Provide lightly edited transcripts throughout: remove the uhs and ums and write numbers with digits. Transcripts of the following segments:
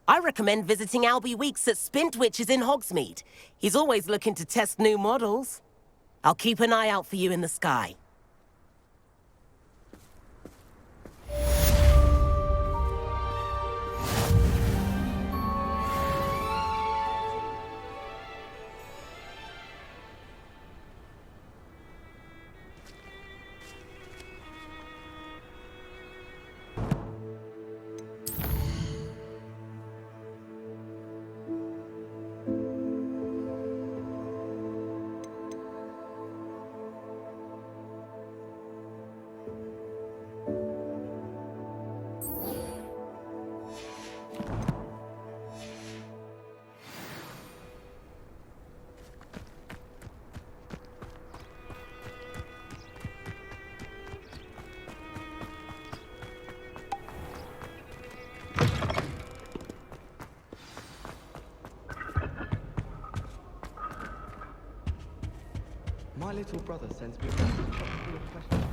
I recommend visiting Albie Weeks at Spintwitches in Hogsmeade. He's always looking to test new models. I'll keep an eye out for you in the sky. My little brother sends me a message full of questions.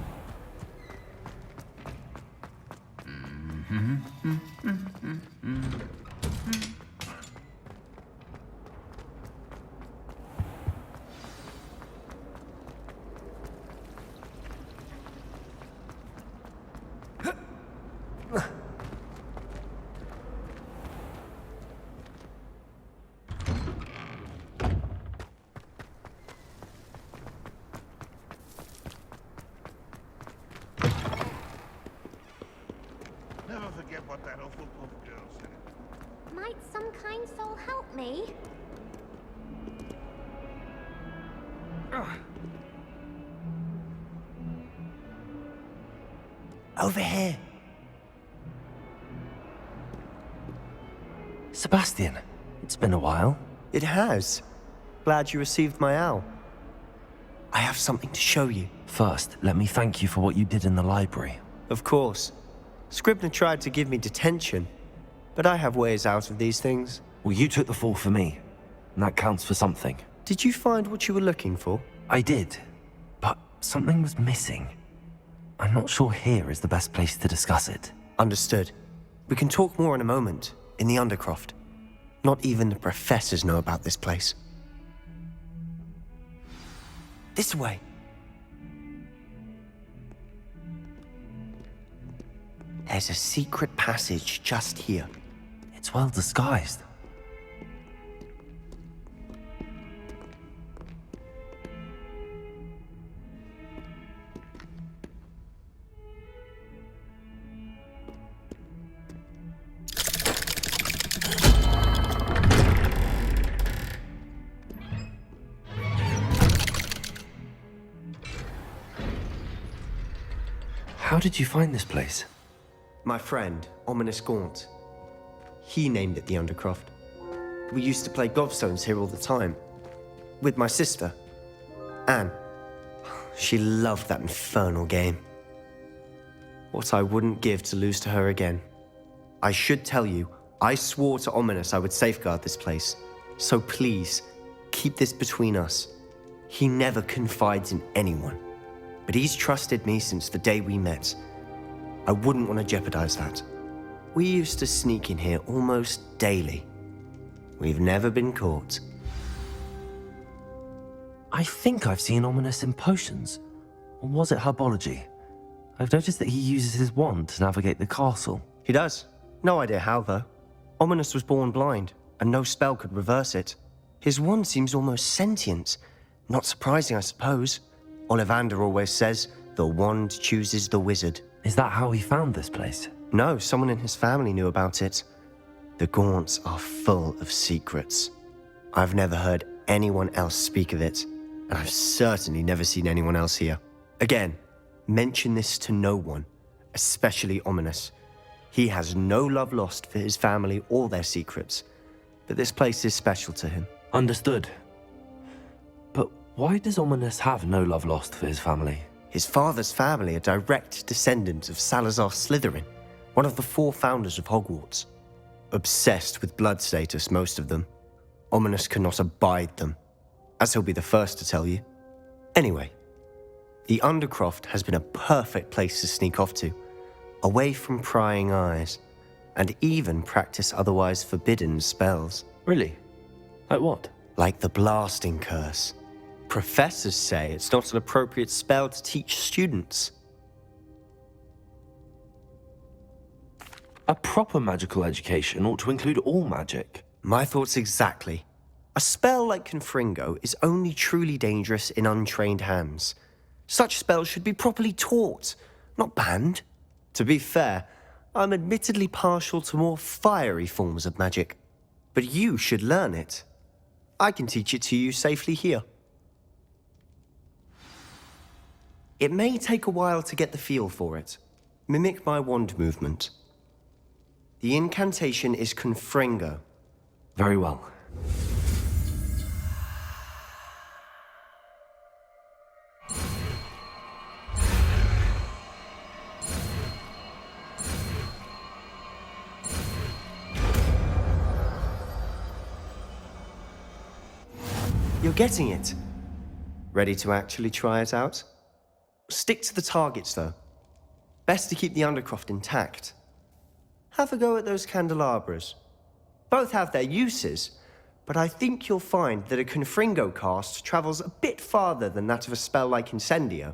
Never forget what that Hufflepuff girl said. Might some kind soul help me? Over here. Sebastian, it's been a while. It has. Glad you received my owl. I have something to show you. First, let me thank you for what you did in the library. Of course. Scribner tried to give me detention, but I have ways out of these things. Well, you took the fall for me, and that counts for something. Did you find what you were looking for? I did, but something was missing. I'm not sure here is the best place to discuss it. Understood. We can talk more in a moment, in the Undercroft. Not even the professors know about this place. This way. There's a secret passage just here. It's well disguised. How did you find this place? My friend, Ominous Gaunt. He named it the Undercroft. We used to play gobstones here all the time. With my sister, Anne. She loved that infernal game. What I wouldn't give to lose to her again. I should tell you, I swore to Ominous I would safeguard this place. So please, keep this between us. He never confides in anyone. But he's trusted me since the day we met. I wouldn't want to jeopardize that. We used to sneak in here almost daily. We've never been caught. I think I've seen Ominous in potions. Or was it herbology? I've noticed that he uses his wand to navigate the castle. He does. No idea how, though. Ominous was born blind, and no spell could reverse it. His wand seems almost sentient. Not surprising, I suppose. Ollivander always says, the wand chooses the wizard. Is that how he found this place? No, someone in his family knew about it. The Gaunts are full of secrets. I've never heard anyone else speak of it, and I've certainly never seen anyone else here. Again, mention this to no one, especially Ominous. He has no love lost for his family or their secrets, but this place is special to him. Understood. But why does Ominous have no love lost for his family? His father's family are direct descendants of Salazar Slytherin, one of the 4 founders of Hogwarts. Obsessed with blood status, most of them. Ominous cannot abide them, as he'll be the first to tell you. Anyway, the Undercroft has been a perfect place to sneak off to, away from prying eyes. and even practice otherwise forbidden spells. Really? Like what? Like the blasting curse. Professors say it's not an appropriate spell to teach students. A proper magical education ought to include all magic. My thoughts exactly. A spell like Confringo is only truly dangerous in untrained hands. Such spells should be properly taught, not banned. To be fair, I'm admittedly partial to more fiery forms of magic. But you should learn it. I can teach it to you safely here. It may take a while to get the feel for it. Mimic my wand movement. The incantation is Confringo. Very well. You're getting it. Ready to actually try it out? Stick to the targets, though. Best to keep the undercroft intact. Have a go at those candelabras. Both have their uses, but I think you'll find that a Confringo cast travels a bit farther than that of a spell like Incendio.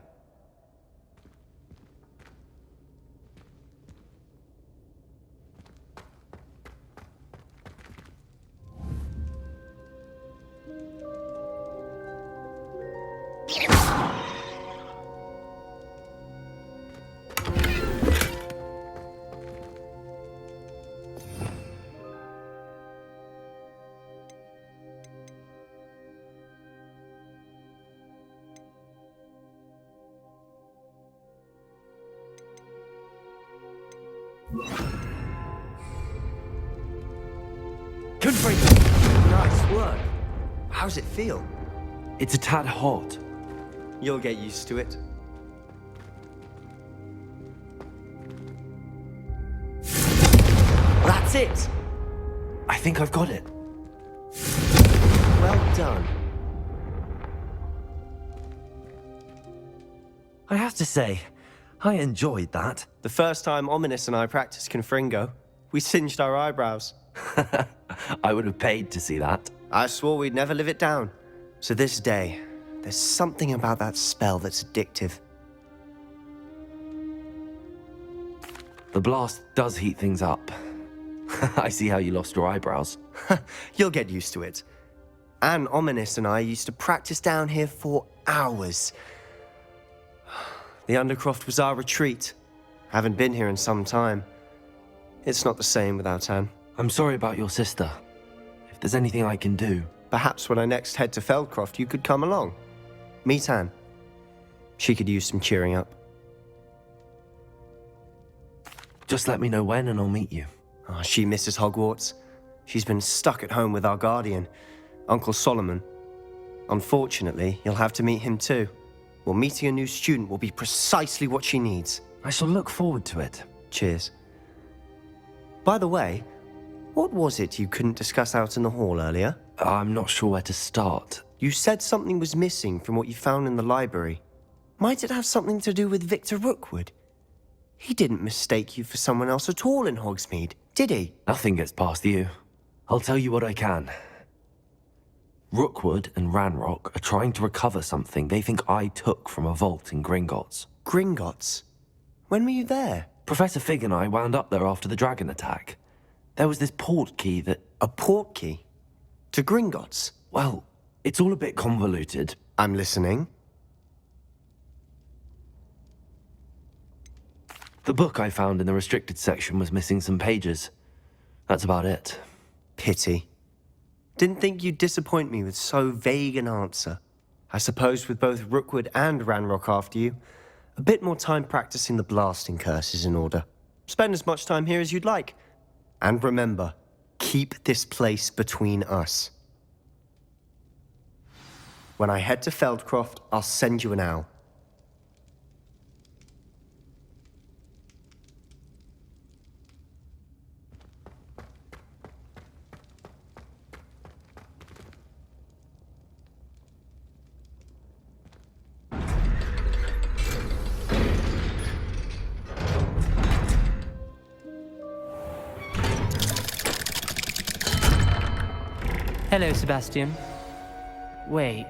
Confringo! Nice work. How's it feel? It's a tad hot. You'll get used to it. That's it! I think I've got it. Well done. I have to say, I enjoyed that. The first time Ominous and I practiced Confringo, we singed our eyebrows. I would have paid to see that. I swore we'd never live it down. So this day, there's something about that spell that's addictive. The blast does heat things up. I see how you lost your eyebrows. You'll get used to it. Anne, Ominous and I used to practice down here for hours. The Undercroft was our retreat. Haven't been here in some time. It's not the same without Anne. I'm sorry about your sister. If there's anything I can do... Perhaps when I next head to Feldcroft, you could come along. Meet Anne. She could use some cheering up. Just let me know when and I'll meet you. Oh, she misses Hogwarts. She's been stuck at home with our guardian, Uncle Solomon. Unfortunately, you'll have to meet him too. Well, meeting a new student will be precisely what she needs. I shall look forward to it. Cheers. By the way, what was it you couldn't discuss out in the hall earlier? I'm not sure where to start. You said something was missing from what you found in the library. Might it have something to do with Victor Rookwood? He didn't mistake you for someone else at all in Hogsmeade, did he? Nothing gets past you. I'll tell you what I can. Rookwood and Ranrock are trying to recover something they think I took from a vault in Gringotts. Gringotts? When were you there? Professor Fig and I wound up there after the dragon attack. There was this port key that... A port key? To Gringotts? Well, it's all a bit convoluted. I'm listening. The book I found in the restricted section was missing some pages. That's about it. Pity. Didn't think you'd disappoint me with so vague an answer. I suppose with both Rookwood and Ranrock after you, a bit more time practicing the blasting curse is in order. Spend as much time here as you'd like. And remember, keep this place between us. When I head to Feldcroft, I'll send you an owl. Hello, Sebastian. Wait.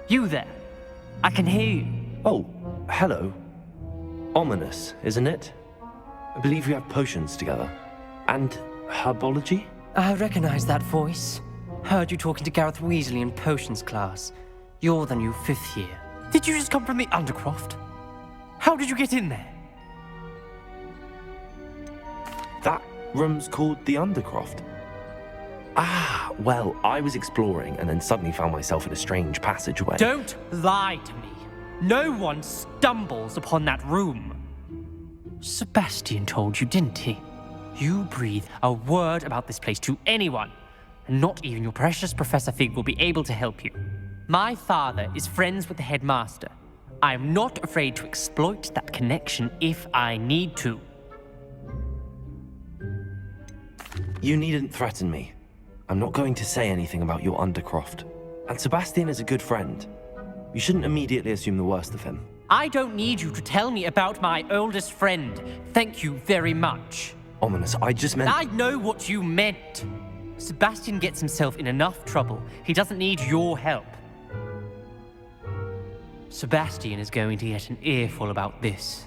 You there? I can hear you. Oh, hello. Ominous, isn't it? I believe we have potions together. And herbology? I recognize that voice. Heard you talking to Gareth Weasley in potions class. You're the new 5th year. Did you just come from the Undercroft? How did you get in there? That room's called the Undercroft. Ah, well, I was exploring and then suddenly found myself in a strange passageway. Don't lie to me. No one stumbles upon that room. Sebastian told you, didn't he? You breathe a word about this place to anyone, and not even your precious Professor Fig will be able to help you. My father is friends with the headmaster. I am not afraid to exploit that connection if I need to. You needn't threaten me. I'm not going to say anything about your Undercroft. And Sebastian is a good friend. You shouldn't immediately assume the worst of him. I don't need you to tell me about my oldest friend. Thank you very much. Ominous, I just meant... I know what you meant. Sebastian gets himself in enough trouble. He doesn't need your help. Sebastian is going to get an earful about this.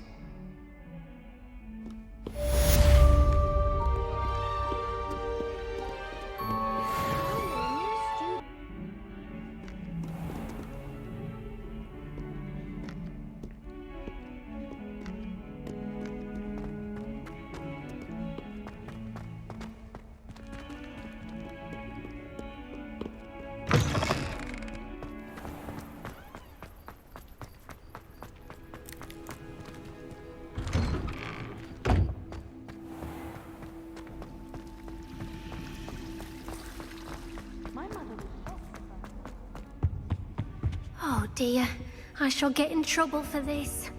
Oh dear, I shall get in trouble for this.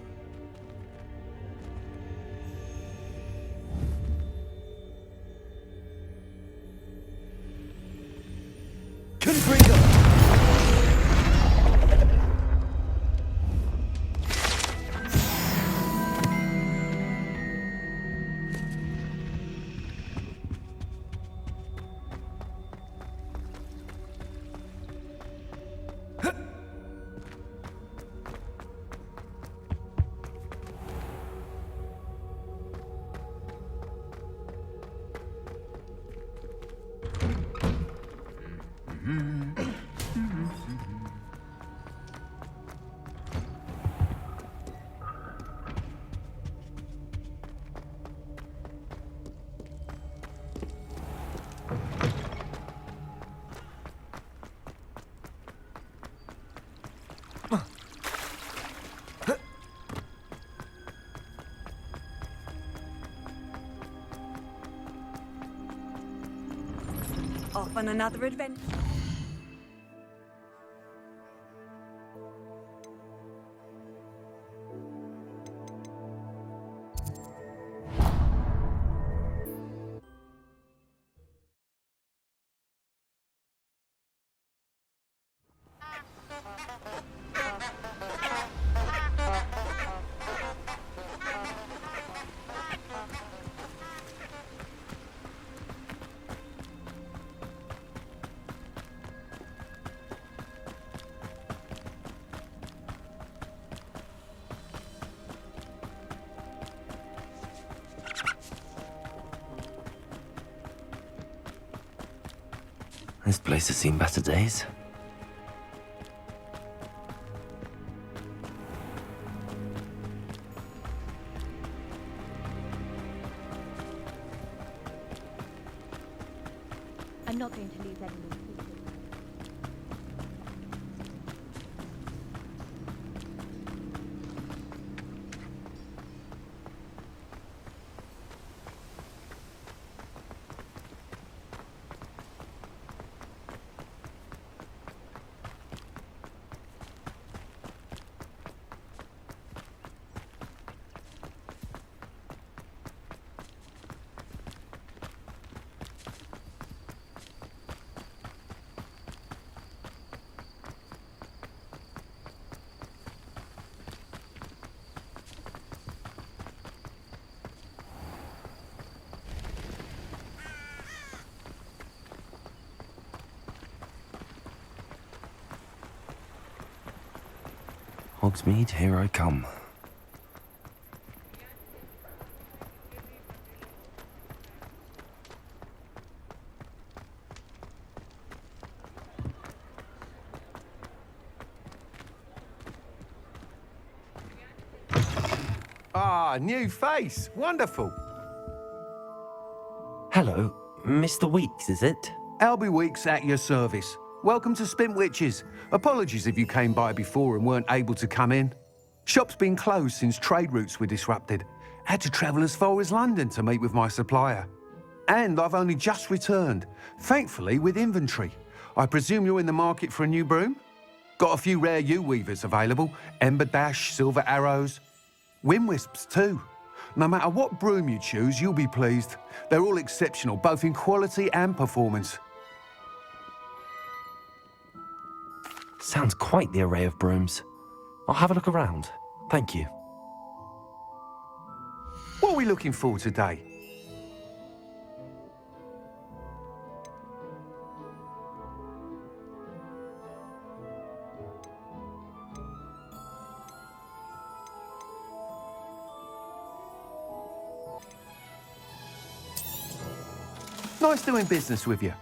Off on another adventure. This place has seen better days. I'm not going to lose anyone. Hogsmeade, here I come. Ah, new face. Wonderful. Hello, Mr. Weeks, is it? Albie Weeks at your service. Welcome to Spintwitches. Apologies if you came by before and weren't able to come in. Shop's been closed since trade routes were disrupted. Had to travel as far as London to meet with my supplier. And I've only just returned, thankfully with inventory. I presume you're in the market for a new broom? Got a few rare yew-weavers available. Ember Dash, Silver Arrows. Wind Wisps too. No matter what broom you choose, you'll be pleased. They're all exceptional, both in quality and performance. Sounds quite the array of brooms. I'll have a look around. Thank you. What are we looking for today? Nice doing business with you.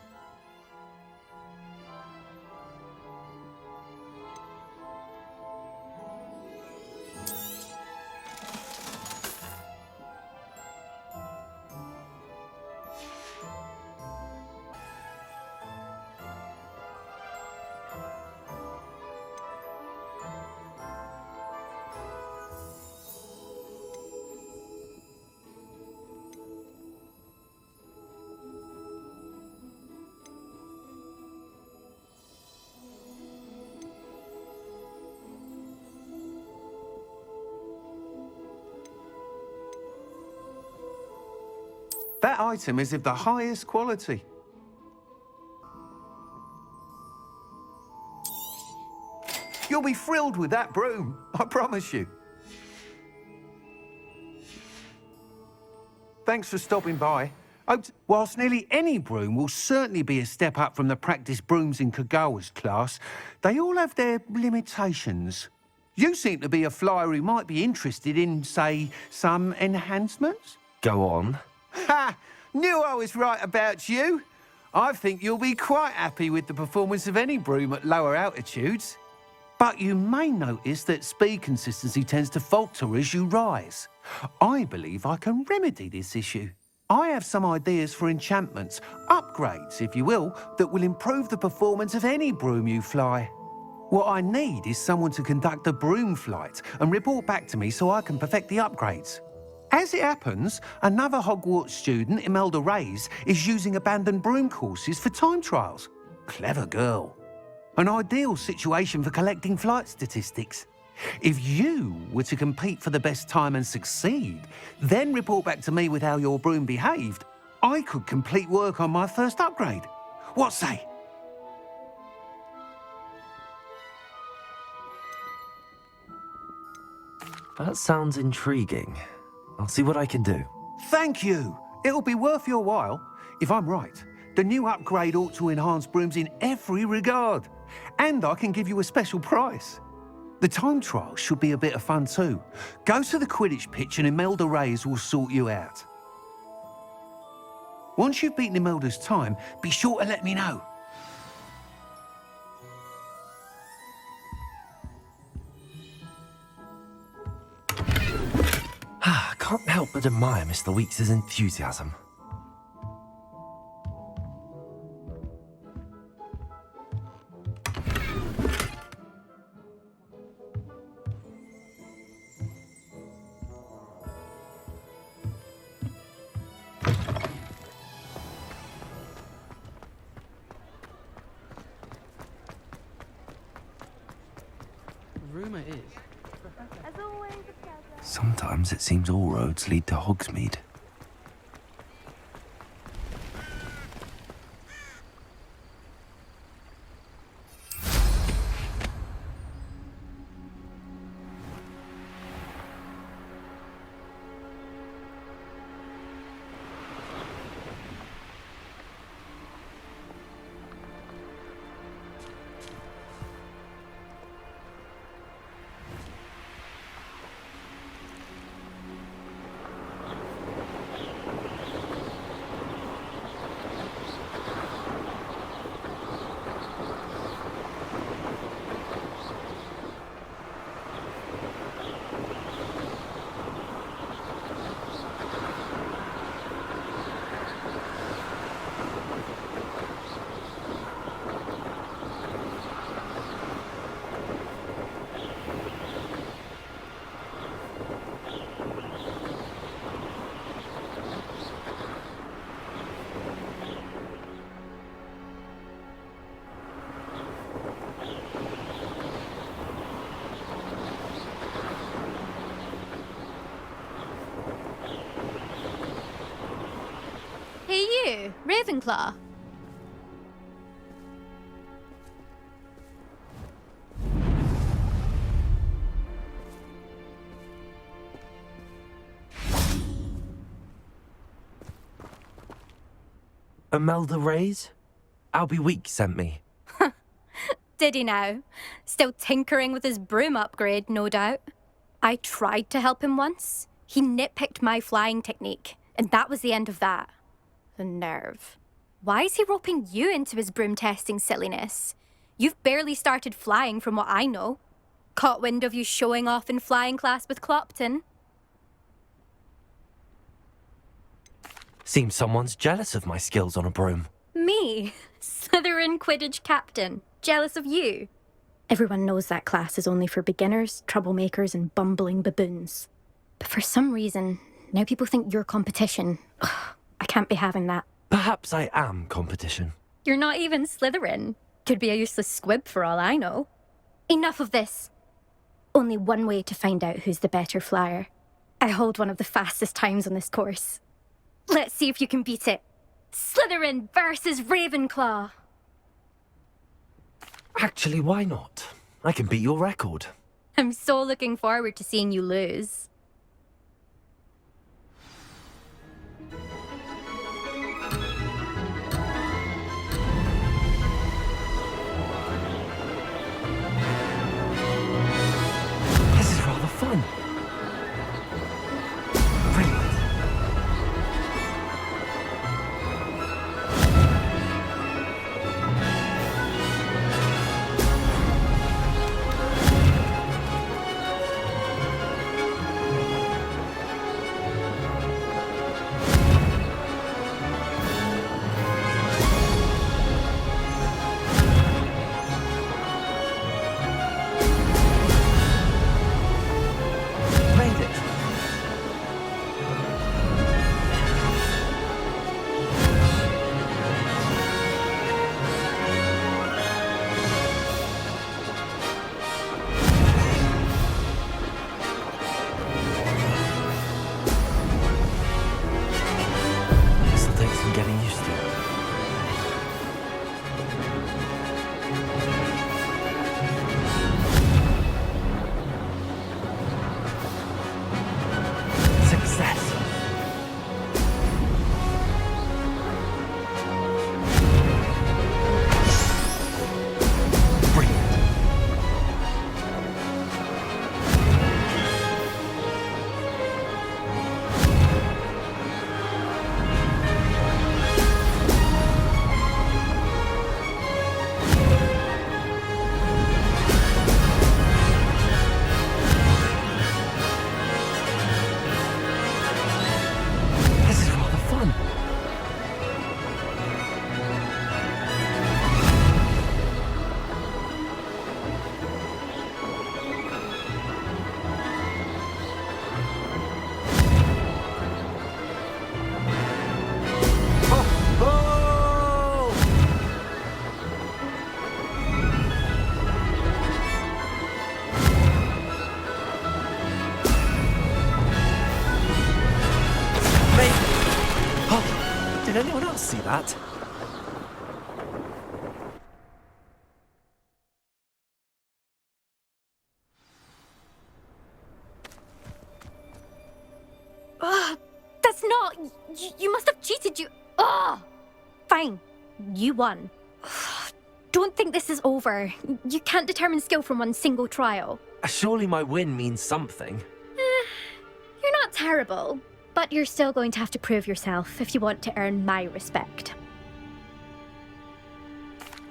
That item is of the highest quality. You'll be thrilled with that broom, I promise you. Thanks for stopping by. Whilst nearly any broom will certainly be a step up from the practice brooms in Kagawa's class, they all have their limitations. You seem to be a flyer who might be interested in, say, some enhancements? Go on. Ha! Knew I was right about you. I think you'll be quite happy with the performance of any broom at lower altitudes. But you may notice that speed consistency tends to falter as you rise. I believe I can remedy this issue. I have some ideas for enchantments, upgrades, if you will, that will improve the performance of any broom you fly. What I need is someone to conduct a broom flight and report back to me so I can perfect the upgrades. As it happens, another Hogwarts student, Imelda Reyes, is using abandoned broom courses for time trials. Clever girl. An ideal situation for collecting flight statistics. If you were to compete for the best time and succeed, then report back to me with how your broom behaved, I could complete work on my first upgrade. What say? That sounds intriguing. I'll see what I can do. Thank you. It'll be worth your while. If I'm right, the new upgrade ought to enhance brooms in every regard. And I can give you a special price. The time trial should be a bit of fun too. Go to the Quidditch pitch and Imelda Reyes will sort you out. Once you've beaten Imelda's time, be sure to let me know. I can't help but admire Mr. Weeks' enthusiasm. Rumour is. As always, a pleasure. Sometimes it seems all roads lead to Hogsmeade. you, Ravenclaw. Imelda Reyes? Albie Week sent me. Did he now? Still tinkering with his broom upgrade, no doubt. I tried to help him once. He nitpicked my flying technique, and that was the end of that. The nerve. Why is he roping you into his broom testing silliness? You've barely started flying from what I know. Caught wind of you showing off in flying class with Clopton. Seems someone's jealous of my skills on a broom. Me? Slytherin Quidditch captain. Jealous of you? Everyone knows that class is only for beginners, troublemakers, and bumbling baboons. But for some reason, now people think you're competition. Ugh, I can't be having that. Perhaps I am competition. You're not even Slytherin. Could be a useless squib for all I know. Enough of this. Only one way to find out who's the better flyer. I hold one of the fastest times on this course. Let's see if you can beat it. Slytherin versus Ravenclaw. Actually, why not? I can beat your record. I'm so looking forward to seeing you lose. This is rather fun. Brilliant. Did anyone else see that? That's not... You must have cheated, you... Fine. You won. Don't think this is over. You can't determine skill from one single trial. Surely my win means something. You're not terrible, but you're still going to have to prove yourself if you want to earn my respect.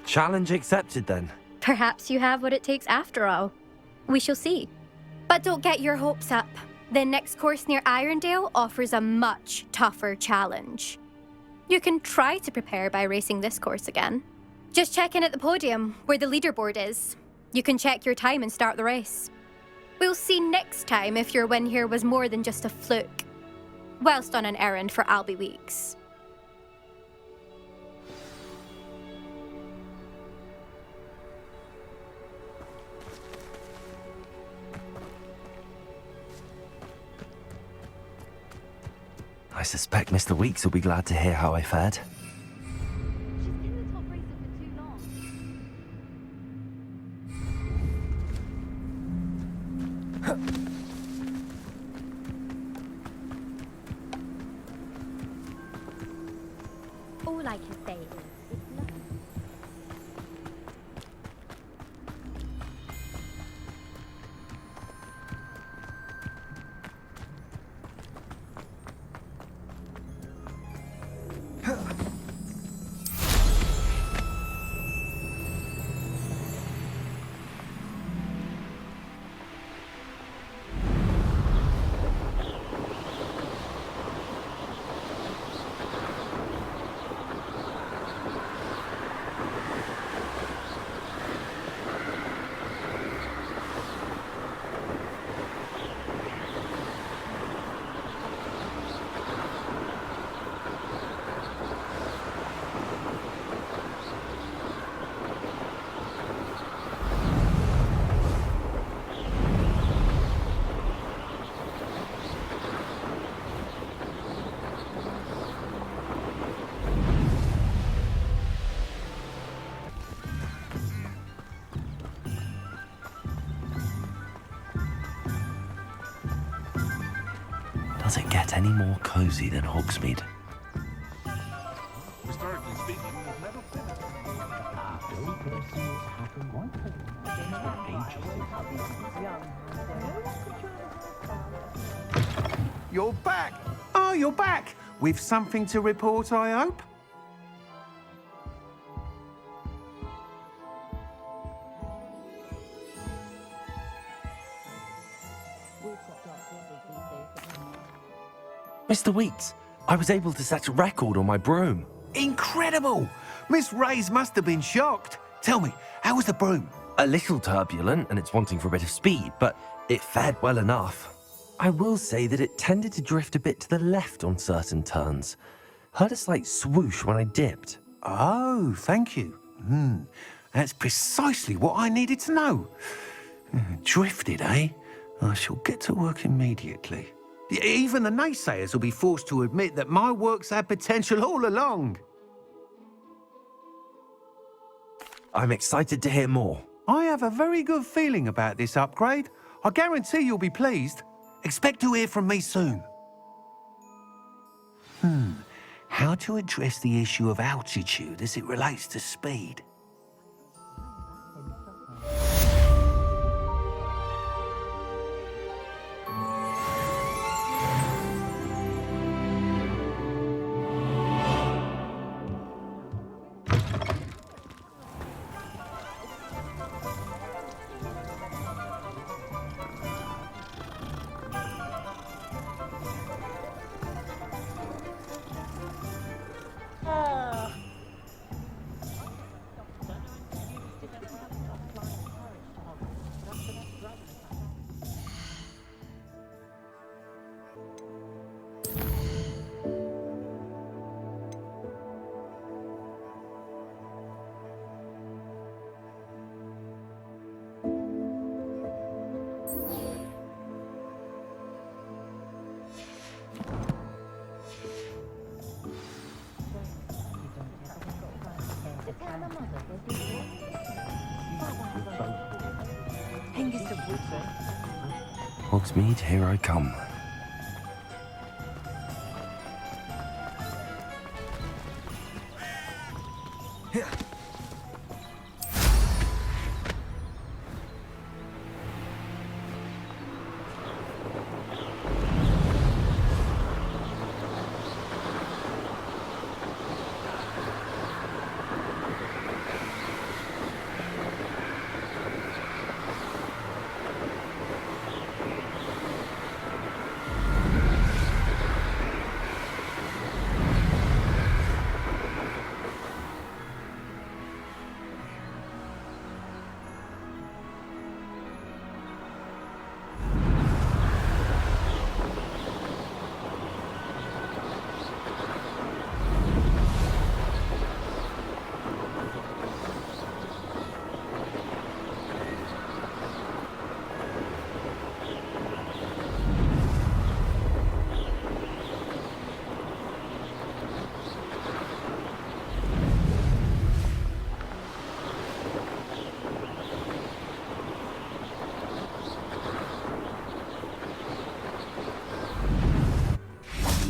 Challenge accepted then. Perhaps you have what it takes after all. We shall see. But don't get your hopes up. The next course near Irondale offers a much tougher challenge. You can try to prepare by racing this course again. Just check in at the podium, where the leaderboard is. You can check your time and start the race. We'll see next time if your win here was more than just a fluke, whilst on an errand for Albie Weeks. I suspect Mr. Weeks will be glad to hear how I fared. All I can say is, it's nothing. Does it get any more cozy than Hogsmeade? Historically speaking, we've never been You're back! Oh, you're back! With something to report, I hope? Mr. Weeks, I was able to set a record on my broom. Incredible! Miss Reyes must have been shocked. Tell me, how was the broom? A little turbulent and it's wanting for a bit of speed, but it fared well enough. I will say that it tended to drift a bit to the left on certain turns. Heard a slight swoosh when I dipped. Oh, thank you. That's precisely what I needed to know. Drifted, eh? I shall get to work immediately. Even the naysayers will be forced to admit that my work's had potential all along. I'm excited to hear more. I have a very good feeling about this upgrade. I guarantee you'll be pleased. Expect to hear from me soon. How to address the issue of altitude as it relates to speed? Hogsmeade, here I come.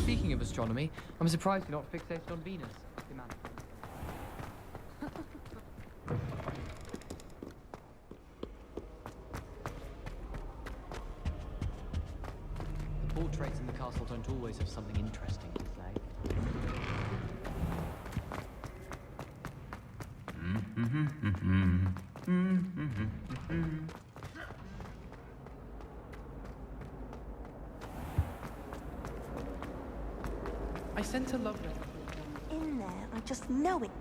Speaking of astronomy, I'm surprised you're not fixated on Venus. The amount don't always have something interesting to say. I sent a love letter. In there, I just know it.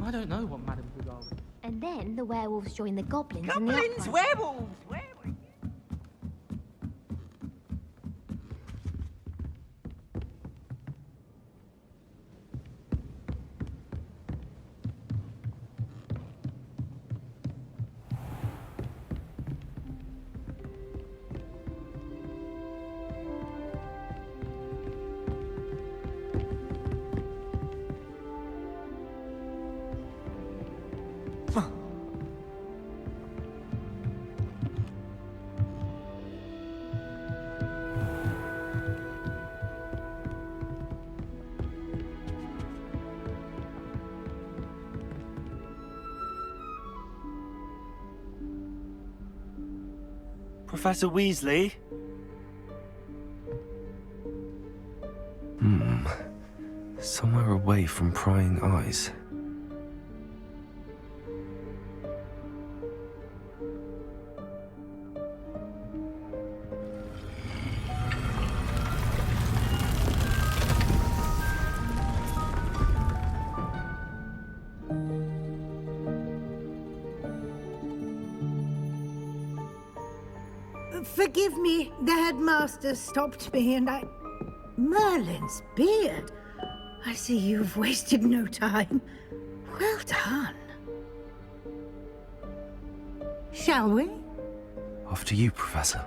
I don't know what Madame Bougal. And then the werewolves join the goblins, Goblins, werewolves, werewolves. Professor Weasley? Somewhere away from prying eyes. Forgive me, the headmaster stopped me and I... Merlin's beard. I see you've wasted no time. Well done. Shall we? After you, Professor.